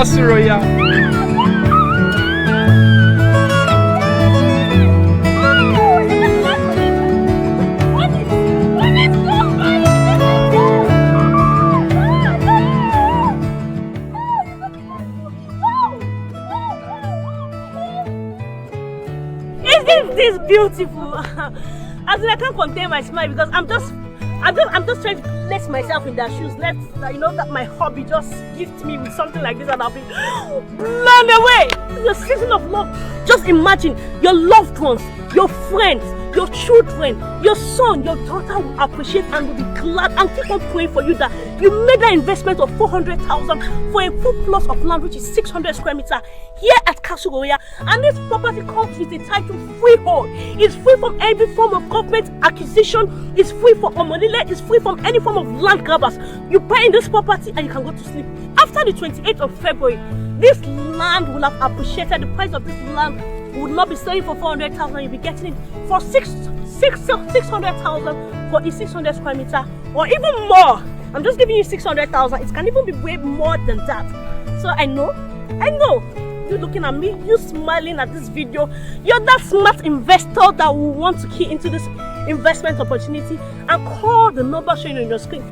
Castle Royale. Isn't this beautiful? As in, I can't contain my smile because I'm just trying to place myself in their shoes. Let you know that my hobby just gift me with something like this, and I'll be blown away. It's a season of love. Just imagine your loved ones, your friends, your children, your son, your daughter will appreciate and will be glad and keep on praying for you that you made that investment of 400,000 for a full plot of land which is 600 square meters here at Castle Royale. And this property comes with a title freehold. It's free from every form of government acquisition. It's free for Omonile. It's free from any form of land grabbers. You buy in this property and you can go to sleep. After the 28th of February, this land will have appreciated. The price of this land would not be selling for 400,000. You'll be getting it for 600,000 for a 600 square meter, or even more. I'm just giving you 600,000. It can even be way more than that. So I know. You looking at me, you smiling at this video. You're that smart investor that will want to key into this investment opportunity and call the number showing on your screen.